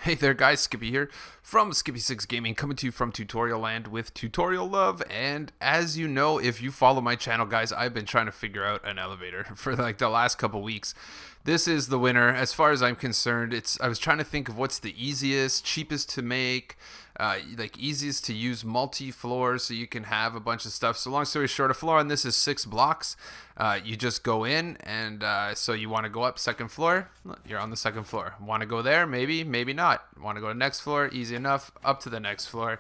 Hey there guys, Skippy here from Skippy6 Gaming, coming to you from Tutorial Land with tutorial love. And as you know, if you follow my channel guys, I've been trying to figure out an elevator for like the last couple weeks. This is the winner as far as I'm concerned. I was trying to think of what's the easiest, cheapest to make, like easiest to use multi-floors so you can have a bunch of stuff. So long story short, a floor on this is 6 blocks. You just go in and so you want to go up second floor, you're on the second floor. Want to go there? Maybe, maybe not. Want to go to next floor? Easy enough. Up to the next floor.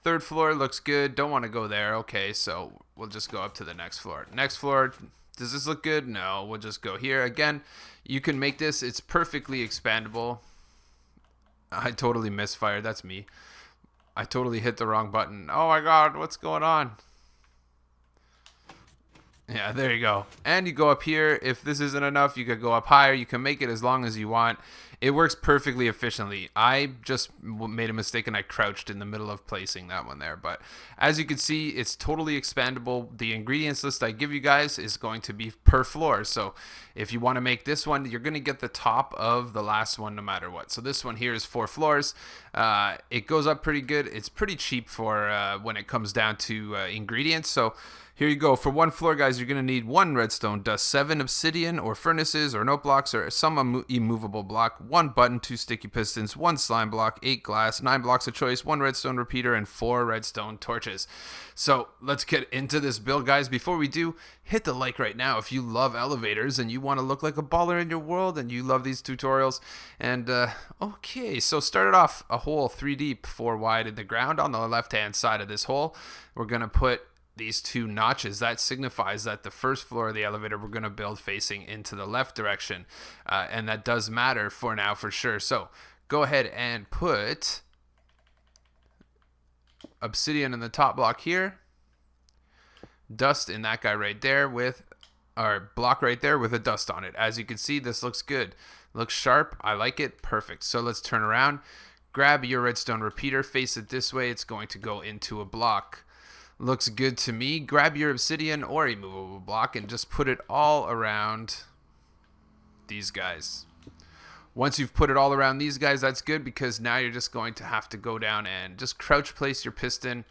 Third floor looks good. Don't want to go there. Okay, so we'll just go up to the next floor. Next floor, does this look good? No, we'll just go here. Again, you can make this. It's perfectly expandable. I totally misfired. That's me. I totally hit the wrong button. Oh my god, what's going on? Yeah, there you go. And you go up here. If this isn't enough, you could go up higher. You can make it as long as you want. It works perfectly efficiently. I just made a mistake and I crouched in the middle of placing that one there. But as you can see, it's totally expandable. The ingredients list I give you guys is going to be per floor. So if you want to make this one, you're going to get the top of the last one no matter what. So this one here is 4 floors. It goes up pretty good. It's pretty cheap for when it comes down to ingredients. So here you go. For 1 floor, guys, you're going to need 1 redstone dust, 7 obsidian or furnaces or note blocks or some immovable block, 1 button, 2 sticky pistons, 1 slime block, 8 glass, 9 blocks of choice, 1 redstone repeater, and 4 redstone torches. So let's get into this build, guys. Before we do, hit the like right now if you love elevators and you want to look like a baller in your world and you love these tutorials. And okay, so started off a hole 3 deep, 4 wide in the ground on the left-hand side of this hole. We're going to put these 2 notches. That signifies that the first floor of the elevator we're going to build facing into the left direction, and that does matter for now for sure. So go ahead and put obsidian in the top block here, dust in that guy right there with our block right there with a dust on it. As you can see, this looks good, looks sharp. I like it. Perfect. So let's turn around, grab your redstone repeater, face it this way. It's going to go into a block. Looks good to me. Grab your obsidian or a movable block and just put it all around these guys. Once you've put it all around these guys, that's good, because now you're just going to have to go down and just crouch place your piston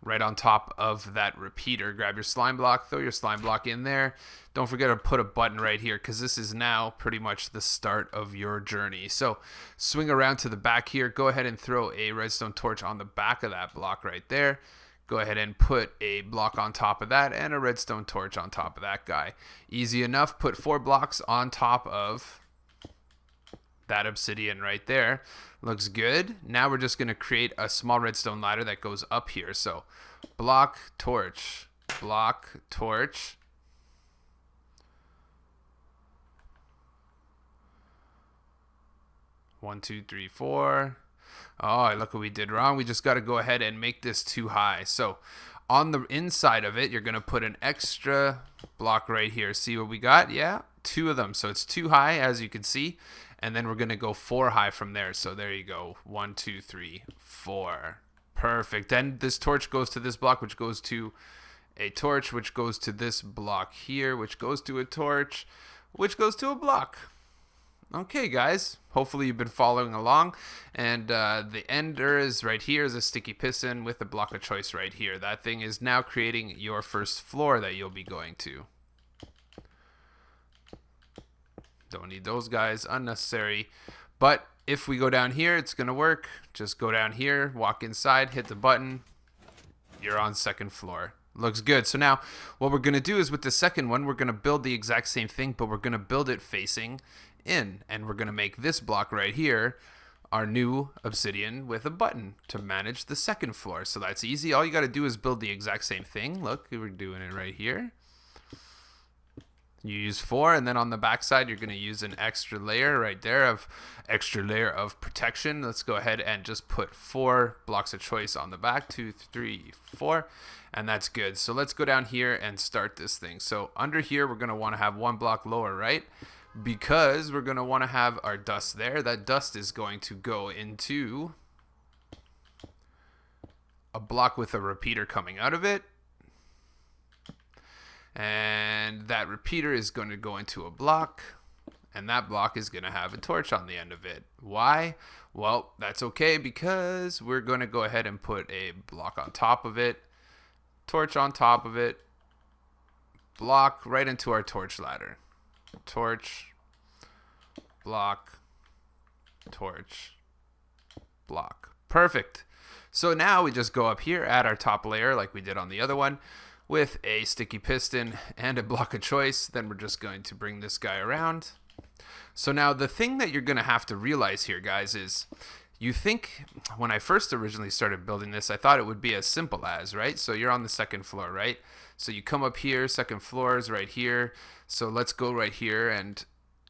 right on top of that repeater. Grab your slime block, throw your slime block in there. Don't forget to put a button right here, because this is now pretty much the start of your journey. So swing around to the back here. Go ahead and throw a redstone torch on the back of that block right there. Go ahead and put a block on top of that and a redstone torch on top of that guy. Easy enough. Put 4 blocks on top of that obsidian right there. Looks good. Now we're just going to create a small redstone ladder that goes up here. So block, torch, block, torch. One, two, three, 4. Oh, look what we did wrong. We just got to go ahead and make this too high. So on the inside of it, you're going to put an extra block right here. See what we got? Yeah, 2 of them. So it's too high, as you can see. And then we're going to go 4 high from there. So there you go. 1, 2, 3, 4. Perfect. Then this torch goes to this block, which goes to a torch, which goes to this block here, which goes to a torch, which goes to a block. Okay, guys, hopefully you've been following along, and the ender is right here, is a sticky piston with a block of choice right here. That thing is now creating your first floor that you'll be going to. Don't need those guys, unnecessary. But if we go down here, it's going to work. Just go down here, walk inside, hit the button. You're on second floor. Looks good. So now what we're going to do is with the second one, we're going to build the exact same thing, but we're going to build it facing in, and we're going to make this block right here our new obsidian with a button to manage the second floor. So that's easy. All you got to do is build the exact same thing. Look, we're doing it right here. You use 4, and then on the back side you're going to use an extra layer right there of protection. Let's go ahead and just put 4 blocks of choice on the back. 2, 3, 4, and that's good. So let's go down here and start this thing. So under here we're going to want to have 1 block lower, right? Because we're going to want to have our dust there. That dust is going to go into a block with a repeater coming out of it. And that repeater is going to go into a block. And that block is going to have a torch on the end of it. Why? Well, that's okay because we're going to go ahead and put a block on top of it, torch on top of it, block right into our torch ladder. Torch, block, torch, block. Perfect. So now we just go up here, add our top layer like we did on the other one with a sticky piston and a block of choice. Then we're just going to bring this guy around. So now the thing that you're going to have to realize here, guys, is you think when I first originally started building this, I thought it would be as simple as, right? So you're on the second floor, right? So you come up here, second floor is right here. So let's go right here and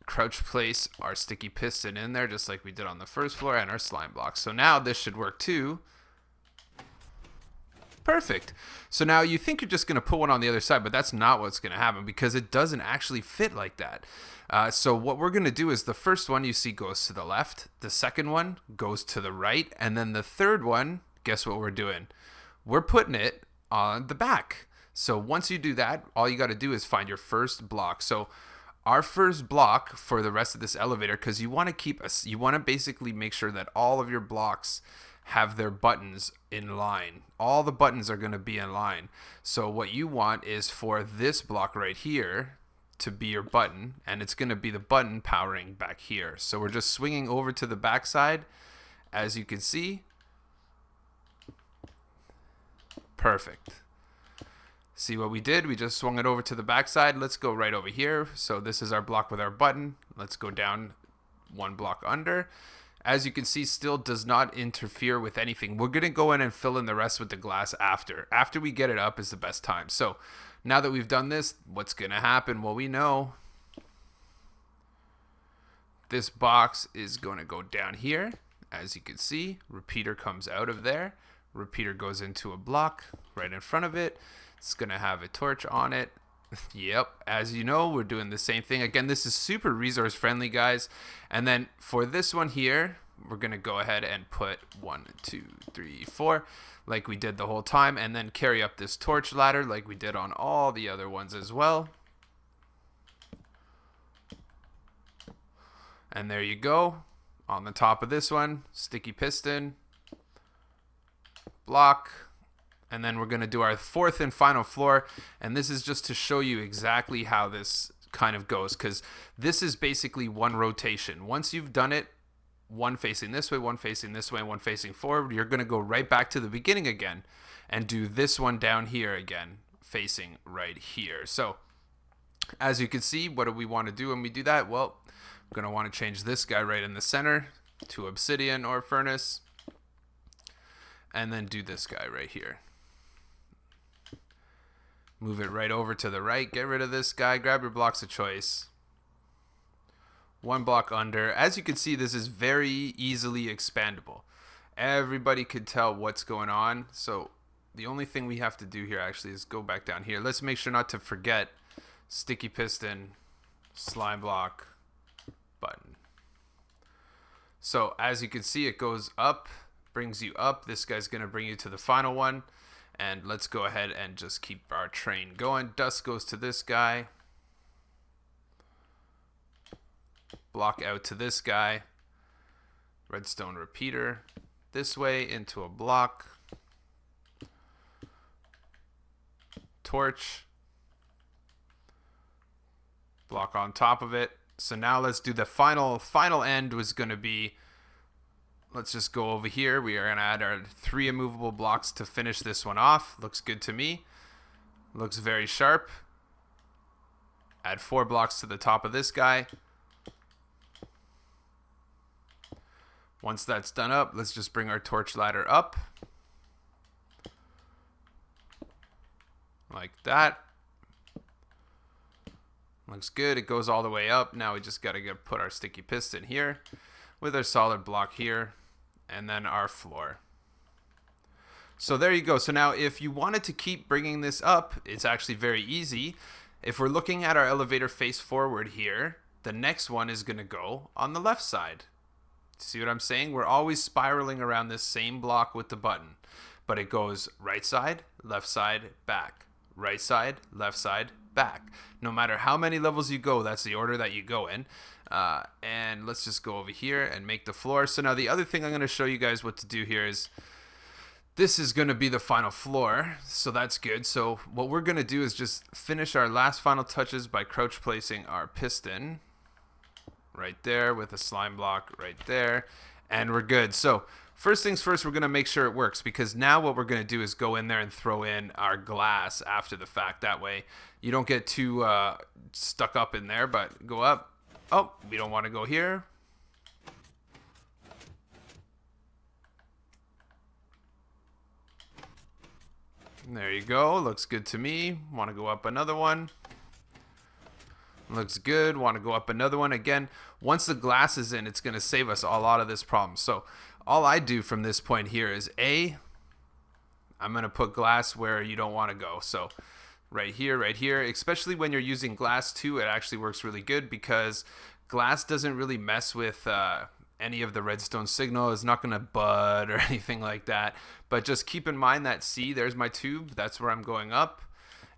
crouch place our sticky piston in there just like we did on the first floor and our slime block. So now this should work too. Perfect. So now you think you're just going to put one on the other side, but that's not what's going to happen because it doesn't actually fit like that. So what we're going to do is the first one you see goes to the left, the second one goes to the right, and then the third one, guess what we're doing? We're putting it on the back. So once you do that, all you got to do is find your first block. So our first block for the rest of this elevator, because you want to basically make sure that all of your blocks have their buttons in line. All the buttons are going to be in line. So what you want is for this block right here to be your button, and it's going to be the button powering back here. So we're just swinging over to the back side, as you can see. Perfect. See what we did? We just swung it over to the back side. Let's go right over here. So this is our block with our button. Let's go down one block under. As you can see, still does not interfere with anything. We're going to go in and fill in the rest with the glass after. After we get it up is the best time. So now that we've done this, what's going to happen? Well, we know this box is going to go down here. As you can see, repeater comes out of there. Repeater goes into a block right in front of it. It's going to have a torch on it. Yep, as you know, we're doing the same thing. Again, this is super resource friendly, guys. And then for this one here, we're going to go ahead and put 1, 2, 3, 4 like we did the whole time, and then carry up this torch ladder like we did on all the other ones as well. And there you go. On the top of this one, sticky piston, block. And then we're going to do our fourth and final floor. And this is just to show you exactly how this kind of goes, because this is basically one rotation. Once you've done it, one facing this way, one facing this way, one facing forward, you're going to go right back to the beginning again and do this one down here again, facing right here. So as you can see, what do we want to do when we do that? Well, we're going to want to change this guy right in the center to obsidian or furnace, and then do this guy right here. Move it right over to the right. Get rid of this guy. Grab your blocks of choice. One block under. As you can see, this is very easily expandable. Everybody could tell what's going on. So the only thing we have to do here actually is go back down here. Let's make sure not to forget sticky piston, slime block, button. So as you can see, it goes up, brings you up. This guy's going to bring you to the final one. And let's go ahead and just keep our train going. Dust goes to this guy. Block out to this guy. Redstone repeater this way into a block. Torch. Block on top of it. So now let's do the final end was going to be, let's just go over here. We are going to add our 3 immovable blocks to finish this one off. Looks good to me. Looks very sharp. Add 4 blocks to the top of this guy. Once that's done up, let's just bring our torch ladder up. Like that. Looks good. It goes all the way up. Now we just got to put our sticky piston here with our solid block here, and then our floor. So there you go. So now if you wanted to keep bringing this up, it's actually very easy. If we're looking at our elevator face forward here, the next one is going to go on the left side. See what I'm saying? We're always spiraling around this same block with the button, but it goes right side, back, right side, left side, back. No matter how many levels you go, that's the order that you go in. And let's just go over here and make the floor. So now the other thing I'm going to show you guys what to do here is, this is going to be the final floor, so that's good. So what we're going to do is just finish our last final touches by crouch placing our piston right there with a slime block right there, and we're good. So first things first, we're going to make sure it works, because now what we're going to do is go in there and throw in our glass after the fact. That way you don't get too stuck up in there, but go up. Oh, we don't want to go here. There you go. Looks good to me. Want to go up another one. Looks good. Want to go up another one. Again, once the glass is in, it's going to save us a lot of this problem. So all I do from this point here is I'm going to put glass where you don't want to go. So right here, especially when you're using glass too, it actually works really good, because glass doesn't really mess with any of the redstone signal. Is not going to bud or anything like that. But just keep in mind that, see, there's my tube. That's where I'm going up.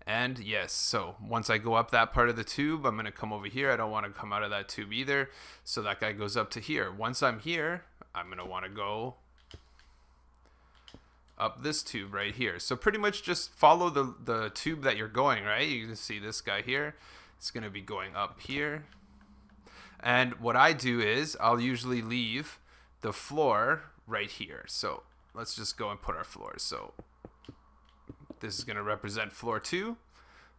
And yes, so once I go up that part of the tube, I'm going to come over here. I don't want to come out of that tube either. So that guy goes up to here. Once I'm here, I'm going to want to go up this tube right here. So pretty much just follow the tube that you're going, right? You can see this guy here. It's going to be going up here. And what I do is I'll usually leave the floor right here. So let's just go and put our floors. So this is going to represent floor 2.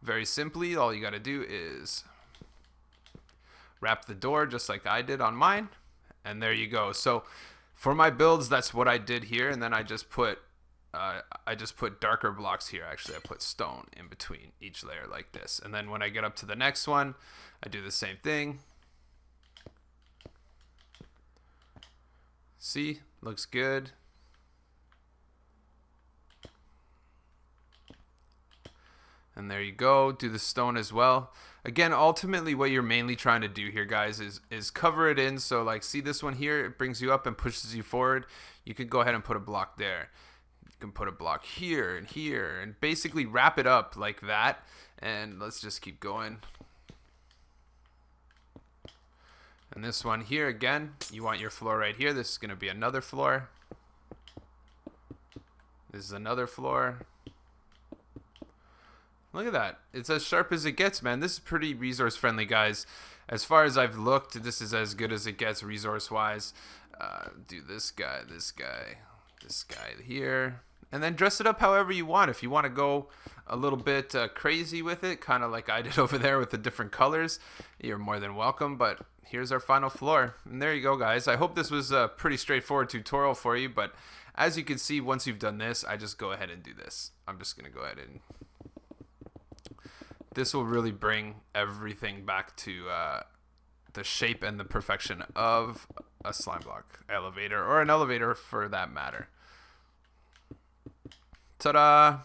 Very simply, all you got to do is wrap the door just like I did on mine. And there you go. So for my builds, that's what I did here. And then I just put darker blocks here. Actually, I put stone in between each layer like this. And then when I get up to the next one, I do the same thing. See, looks good. And there you go. Do the stone as well. Again, ultimately what you're mainly trying to do here, guys, is cover it in. So like, see this one here, it brings you up and pushes you forward. You can go ahead and put a block there. You can put a block here and basically wrap it up like that. And let's just keep going. And this one here, again, you want your floor right here. This is going to be another floor. This is another floor. Look at that. It's as sharp as it gets, man. This is pretty resource friendly, guys. As far as I've looked, this is as good as it gets resource wise. Do this guy here. And then dress it up however you want. If you want to go a little bit crazy with it, kind of like I did over there with the different colors, you're more than welcome. But here's our final floor. And there you go, guys. I hope this was a pretty straightforward tutorial for you. But as you can see, once you've done this, I just go ahead and do this. I'm just going to go ahead and... This will really bring everything back to the shape and the perfection of a slime block elevator, or an elevator for that matter. Ta-da!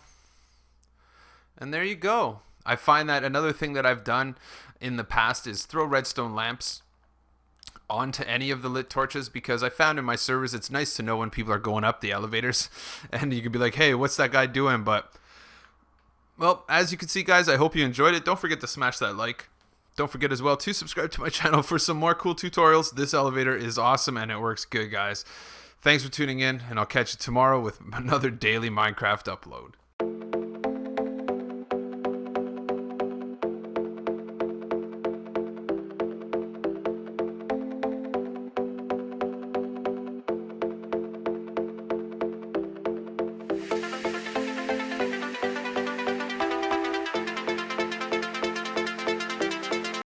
And there you go. I find that another thing that I've done in the past is throw redstone lamps onto any of the lit torches, because I found in my servers it's nice to know when people are going up the elevators, and you can be like, hey, what's that guy doing? But well, as you can see, guys, I hope you enjoyed it. Don't forget to smash that like. Don't forget as well to subscribe to my channel for some more cool tutorials. This elevator is awesome and it works good, guys. Thanks for tuning in, and I'll catch you tomorrow with another daily Minecraft upload.